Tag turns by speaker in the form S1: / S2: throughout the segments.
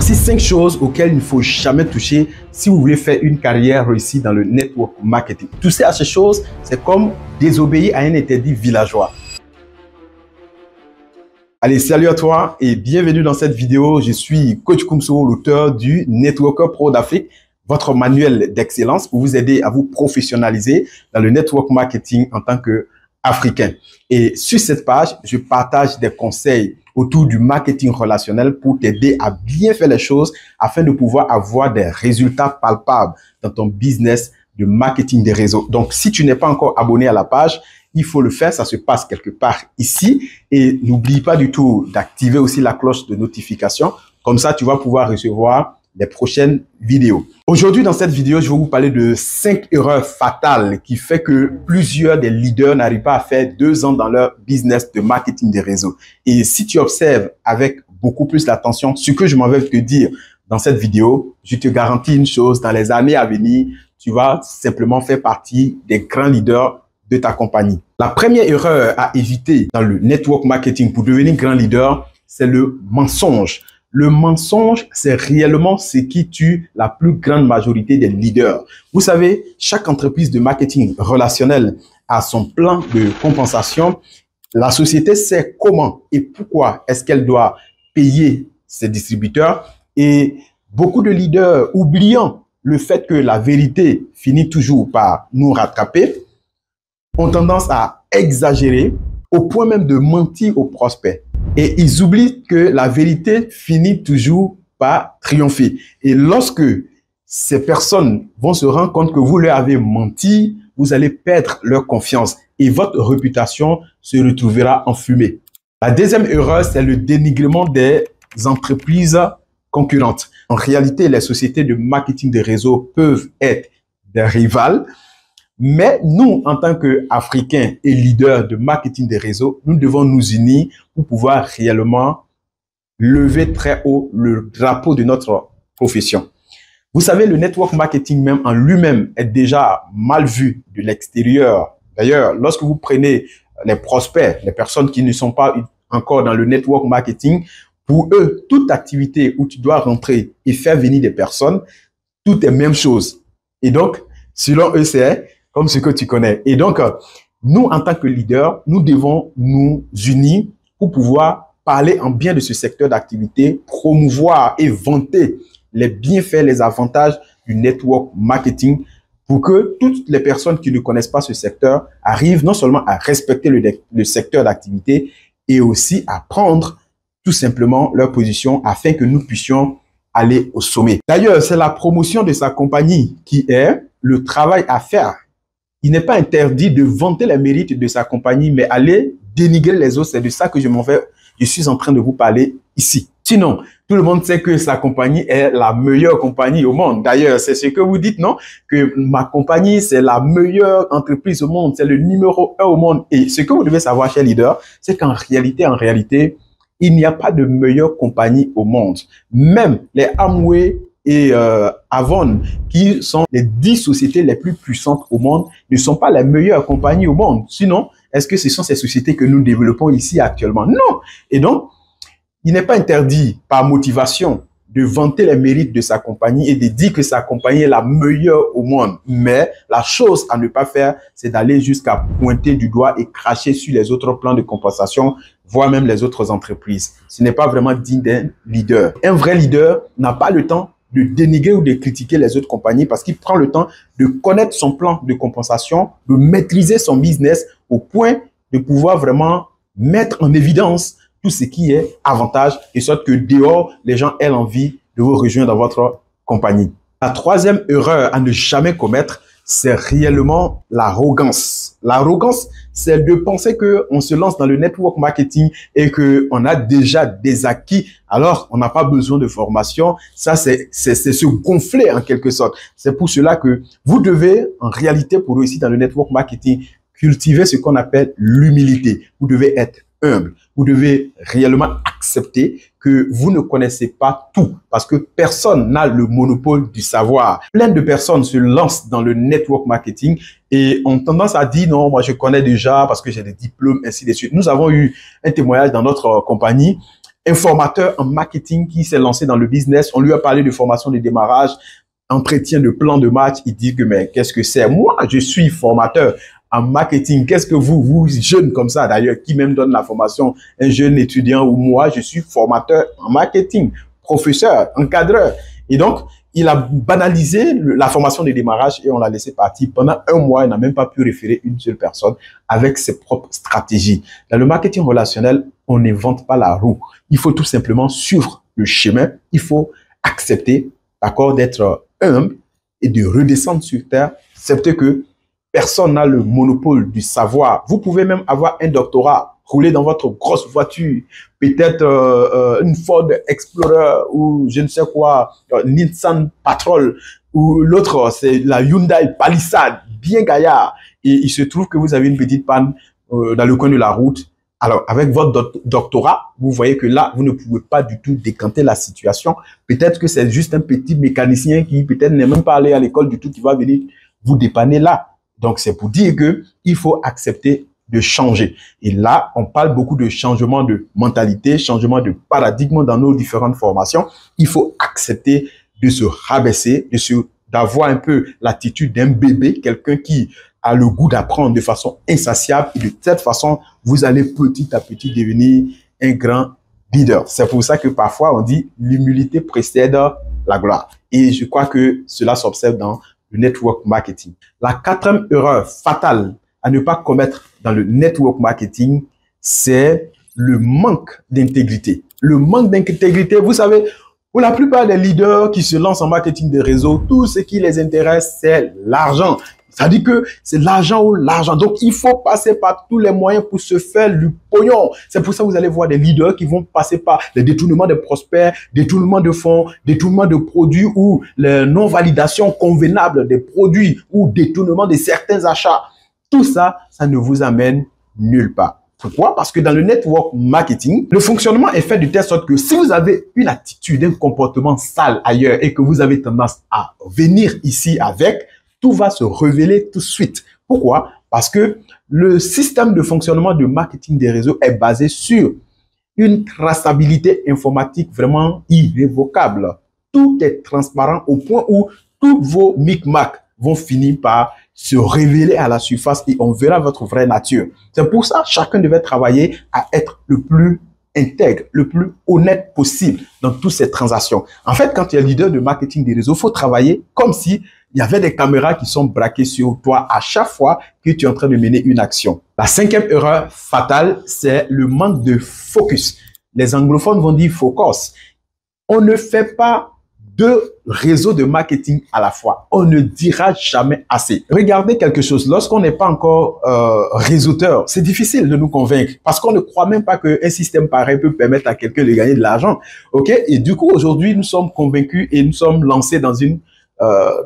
S1: Voici 5 choses auxquelles il ne faut jamais toucher si vous voulez faire une carrière réussie dans le network marketing. Toucher à ces choses, c'est comme désobéir à un interdit villageois. Allez, salut à toi et bienvenue dans cette vidéo. Je suis Coach Koumso, l'auteur du Networker Pro d'Afrique, votre manuel d'excellence pour vous aider à vous professionnaliser dans le network marketing en tant qu'Africain. Et sur cette page, je partage des conseils autour du marketing relationnel pour t'aider à bien faire les choses afin de pouvoir avoir des résultats palpables dans ton business de marketing des réseaux. Donc, si tu n'es pas encore abonné à la page, il faut le faire. Ça se passe quelque part ici. Et n'oublie pas du tout d'activer aussi la cloche de notification. Comme ça, tu vas pouvoir recevoir les prochaines vidéos. Aujourd'hui, dans cette vidéo, je vais vous parler de 5 erreurs fatales qui font que plusieurs des leaders n'arrivent pas à faire 2 ans dans leur business de marketing des réseaux. Et si tu observes avec beaucoup plus d'attention ce que je m'en vais te dire dans cette vidéo, je te garantis une chose, dans les années à venir, tu vas simplement faire partie des grands leaders de ta compagnie. La première erreur à éviter dans le network marketing pour devenir grand leader, c'est le mensonge. Le mensonge, c'est réellement ce qui tue la plus grande majorité des leaders. Vous savez, chaque entreprise de marketing relationnel a son plan de compensation. La société sait comment et pourquoi est-ce qu'elle doit payer ses distributeurs. Et beaucoup de leaders, oubliant le fait que la vérité finit toujours par nous rattraper, ont tendance à exagérer au point même de mentir aux prospects. Et ils oublient que la vérité finit toujours par triompher. Et lorsque ces personnes vont se rendre compte que vous leur avez menti, vous allez perdre leur confiance et votre réputation se retrouvera en fumée. La deuxième erreur, c'est le dénigrement des entreprises concurrentes. En réalité, les sociétés de marketing de réseau peuvent être des rivales. Mais nous, en tant qu'Africains et leaders de marketing des réseaux, nous devons nous unir pour pouvoir réellement lever très haut le drapeau de notre profession. Vous savez, le network marketing même en lui-même est déjà mal vu de l'extérieur. D'ailleurs, lorsque vous prenez les prospects, les personnes qui ne sont pas encore dans le network marketing, pour eux, toute activité où tu dois rentrer et faire venir des personnes, tout est même chose. Et donc, selon eux, c'est comme ce que tu connais. Et donc, nous, en tant que leaders, nous devons nous unir pour pouvoir parler en bien de ce secteur d'activité, promouvoir et vanter les bienfaits, les avantages du network marketing pour que toutes les personnes qui ne connaissent pas ce secteur arrivent non seulement à respecter le secteur d'activité et aussi à prendre tout simplement leur position afin que nous puissions aller au sommet. D'ailleurs, c'est la promotion de sa compagnie qui est le travail à faire. Il n'est pas interdit de vanter les mérites de sa compagnie, mais aller dénigrer les autres, c'est de ça que je suis en train de vous parler ici. Sinon, tout le monde sait que sa compagnie est la meilleure compagnie au monde. D'ailleurs, c'est ce que vous dites, non? Que ma compagnie, c'est la meilleure entreprise au monde, c'est le numéro 1 au monde. Et ce que vous devez savoir, chers leaders, c'est qu'en réalité, il n'y a pas de meilleure compagnie au monde. Même les Amway et Avon, qui sont les 10 sociétés les plus puissantes au monde, ne sont pas les meilleures compagnies au monde. Sinon, est-ce que ce sont ces sociétés que nous développons ici actuellement? Non. Et donc, il n'est pas interdit par motivation de vanter les mérites de sa compagnie et de dire que sa compagnie est la meilleure au monde. Mais la chose à ne pas faire, c'est d'aller jusqu'à pointer du doigt et cracher sur les autres plans de compensation, voire même les autres entreprises. Ce n'est pas vraiment digne d'un leader. Un vrai leader n'a pas le temps de dénigrer ou de critiquer les autres compagnies parce qu'il prend le temps de connaître son plan de compensation, de maîtriser son business au point de pouvoir vraiment mettre en évidence tout ce qui est avantage, de sorte que dehors, les gens aient envie de vous rejoindre dans votre compagnie. La troisième erreur à ne jamais commettre, c'est réellement l'arrogance. L'arrogance, c'est de penser qu'on se lance dans le network marketing et qu'on a déjà des acquis, alors on n'a pas besoin de formation. Ça, c'est se gonfler en quelque sorte. C'est pour cela que vous devez, en réalité, pour réussir dans le network marketing, cultiver ce qu'on appelle l'humilité. Vous devez être humble. Vous devez réellement accepter que vous ne connaissez pas tout parce que personne n'a le monopole du savoir. Plein de personnes se lancent dans le network marketing et ont tendance à dire non, moi je connais déjà parce que j'ai des diplômes, ainsi de suite. Nous avons eu un témoignage dans notre compagnie Un formateur en marketing qui s'est lancé dans le business, on lui a parlé de formation de démarrage, entretien de plan de match, il dit que mais qu'est-ce que c'est? Moi, je suis formateur en marketing. Qu'est-ce que vous jeunes comme ça d'ailleurs, qui même donne la formation, un jeune étudiant ou moi, je suis formateur en marketing, professeur, encadreur. Et donc, il a banalisé la formation de démarrage et on l'a laissé partir. Pendant un mois, il n'a même pas pu référer une seule personne avec ses propres stratégies. Dans le marketing relationnel, on n'invente pas la roue. Il faut tout simplement suivre le chemin. Il faut accepter, d'accord, d'être humble et de redescendre sur terre. Accepter que personne n'a le monopole du savoir. Vous pouvez même avoir un doctorat, rouler dans votre grosse voiture, peut-être une Ford Explorer ou je ne sais quoi, Nissan Patrol, ou l'autre, c'est la Hyundai Palisade, bien gaillard. Et il se trouve que vous avez une petite panne dans le coin de la route. Alors, avec votre doctorat, vous voyez que là, vous ne pouvez pas du tout décanter la situation. Peut-être que c'est juste un petit mécanicien qui peut-être n'est même pas allé à l'école du tout qui va venir vous dépanner là. Donc, c'est pour dire que il faut accepter de changer. Et là, on parle beaucoup de changement de mentalité, changement de paradigme dans nos différentes formations. Il faut accepter de se rabaisser, d'avoir un peu l'attitude d'un bébé, quelqu'un qui a le goût d'apprendre de façon insatiable. Et de cette façon, vous allez petit à petit devenir un grand leader. C'est pour ça que parfois, on dit l'humilité précède la gloire. Et je crois que cela s'observe dans le network marketing. La quatrième erreur fatale à ne pas commettre dans le network marketing, c'est le manque d'intégrité. Le manque d'intégrité, vous savez, pour la plupart des leaders qui se lancent en marketing de réseau, tout ce qui les intéresse, c'est l'argent. Ça dit que c'est l'argent ou l'argent. Donc, il faut passer par tous les moyens pour se faire le pognon. C'est pour ça que vous allez voir des leaders qui vont passer par les détournements de prospects, détournements de fonds, détournements de produits ou les non-validations convenables des produits ou détournement de certains achats. Tout ça, ça ne vous amène nulle part. Pourquoi? Parce que dans le network marketing, le fonctionnement est fait de telle sorte que si vous avez une attitude, un comportement sale ailleurs et que vous avez tendance à venir ici avec, tout va se révéler tout de suite. Pourquoi? Parce que le système de fonctionnement de marketing des réseaux est basé sur une traçabilité informatique vraiment irrévocable. Tout est transparent au point où tous vos micmacs vont finir par se révéler à la surface et on verra votre vraie nature. C'est pour ça que chacun devait travailler à être le plus intègre, le plus honnête possible dans toutes ces transactions. En fait, quand tu es leader de marketing des réseaux, il faut travailler comme si il y avait des caméras qui sont braquées sur toi à chaque fois que tu es en train de mener une action. La cinquième erreur fatale, c'est le manque de focus. Les anglophones vont dire focus. On ne fait pas deux réseaux de marketing à la fois. On ne dira jamais assez. Regardez quelque chose. Lorsqu'on n'est pas encore réseauteur, c'est difficile de nous convaincre parce qu'on ne croit même pas qu'un système pareil peut permettre à quelqu'un de gagner de l'argent. OK? Et du coup, aujourd'hui, nous sommes convaincus et nous sommes lancés dans une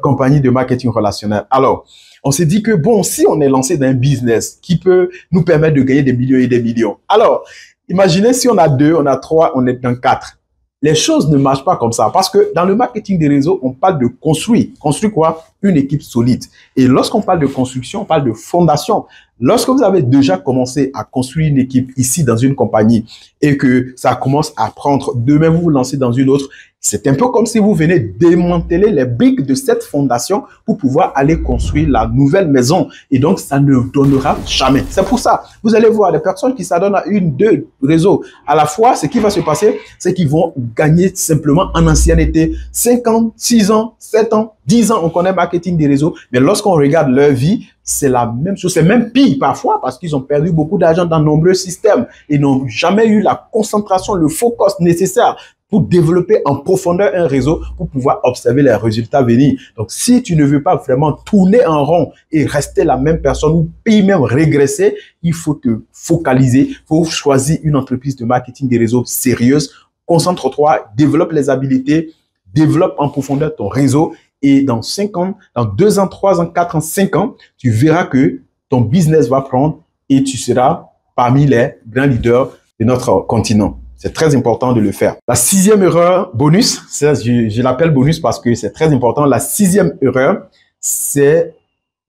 S1: compagnie de marketing relationnel. Alors, on s'est dit que bon, si on est lancé dans un business qui peut nous permettre de gagner des millions et des millions. Alors, imaginez si on a 2, on a 3, on est dans 4. Les choses ne marchent pas comme ça parce que dans le marketing des réseaux, on parle de construire. Construire quoi? Une équipe solide. Et lorsqu'on parle de construction, on parle de fondation. Lorsque vous avez déjà commencé à construire une équipe ici dans une compagnie et que ça commence à prendre, demain vous vous lancez dans une autre, c'est un peu comme si vous venez démanteler les briques de cette fondation pour pouvoir aller construire la nouvelle maison. Et donc, ça ne donnera jamais. C'est pour ça, vous allez voir des personnes qui s'adonnent à 1, 2 réseaux à la fois. Ce qui va se passer, c'est qu'ils vont gagner simplement en ancienneté 5 ans, 6 ans, 7 ans, 10 ans. On connaît le marketing des réseaux. Mais lorsqu'on regarde leur vie, c'est la même chose. C'est même pire parfois parce qu'ils ont perdu beaucoup d'argent dans de nombreux systèmes et n'ont jamais eu la concentration, le focus nécessaire pour développer en profondeur un réseau pour pouvoir observer les résultats venir. Donc, si tu ne veux pas vraiment tourner en rond et rester la même personne ou même régresser, il faut te focaliser. Il faut choisir une entreprise de marketing des réseaux sérieuse. Concentre-toi, développe les habiletés, développe en profondeur ton réseau et dans 5 ans, dans 2 ans, 3 ans, 4 ans, 5 ans, tu verras que ton business va prendre et tu seras parmi les grands leaders de notre continent. C'est très important de le faire. La 6e erreur, bonus, je l'appelle bonus parce que c'est très important. La 6e erreur, c'est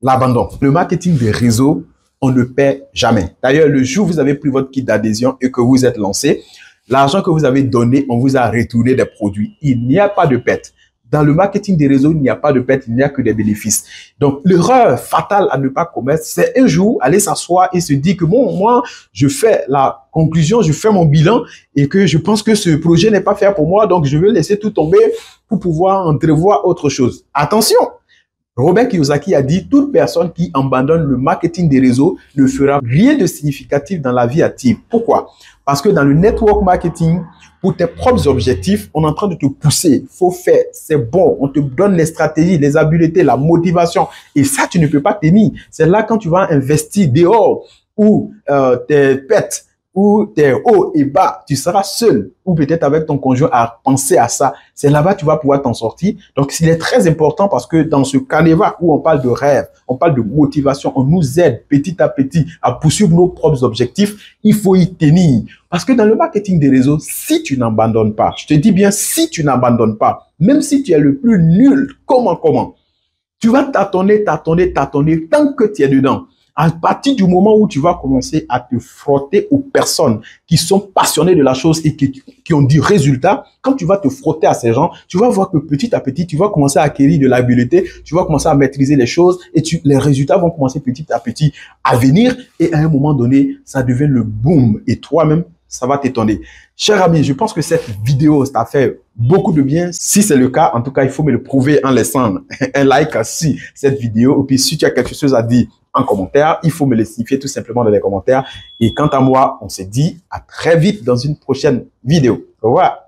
S1: l'abandon. Le marketing des réseaux, on ne paie jamais. D'ailleurs, le jour où vous avez pris votre kit d'adhésion et que vous êtes lancé, L'argent que vous avez donné, on vous a retourné des produits. Il n'y a pas de perte. Dans le marketing des réseaux, il n'y a pas de perte, il n'y a que des bénéfices. Donc, l'erreur fatale à ne pas commettre, c'est un jour aller s'asseoir et se dire que bon, moi, je fais la conclusion, je fais mon bilan et que je pense que ce projet n'est pas fait pour moi, donc je vais laisser tout tomber pour pouvoir entrevoir autre chose. Attention! Robert Kiyosaki a dit, toute personne qui abandonne le marketing des réseaux ne fera rien de significatif dans la vie active. Pourquoi? Parce que dans le network marketing, pour tes propres objectifs, on est en train de te pousser. Faut faire, c'est bon. On te donne les stratégies, les habiletés, la motivation. Et ça, tu ne peux pas tenir. C'est là quand tu vas investir dehors ou tes pets, où tu es haut et bas, tu seras seul ou peut-être avec ton conjoint à penser à ça. C'est là-bas que tu vas pouvoir t'en sortir. Donc, il est très important parce que dans ce carnaval où on parle de rêve, on parle de motivation, on nous aide petit à petit à poursuivre nos propres objectifs, il faut y tenir. Parce que dans le marketing des réseaux, si tu n'abandonnes pas, je te dis bien si tu n'abandonnes pas, même si tu es le plus nul, comment, tu vas tâtonner tant que tu es dedans. À partir du moment où tu vas commencer à te frotter aux personnes qui sont passionnées de la chose et qui ont du résultat, quand tu vas te frotter à ces gens, tu vas voir que petit à petit, tu vas commencer à acquérir de l'habileté, tu vas commencer à maîtriser les choses et les résultats vont commencer petit à petit à venir et à un moment donné, ça devient le boom et toi-même, ça va t'étonner. Cher ami, je pense que cette vidéo t'a fait beaucoup de bien. Si c'est le cas, en tout cas, il faut me le prouver en laissant un like si cette vidéo. Et puis, si tu as quelque chose à dire en commentaire, il faut me le signifier tout simplement dans les commentaires. Et quant à moi, on se dit à très vite dans une prochaine vidéo. Au revoir.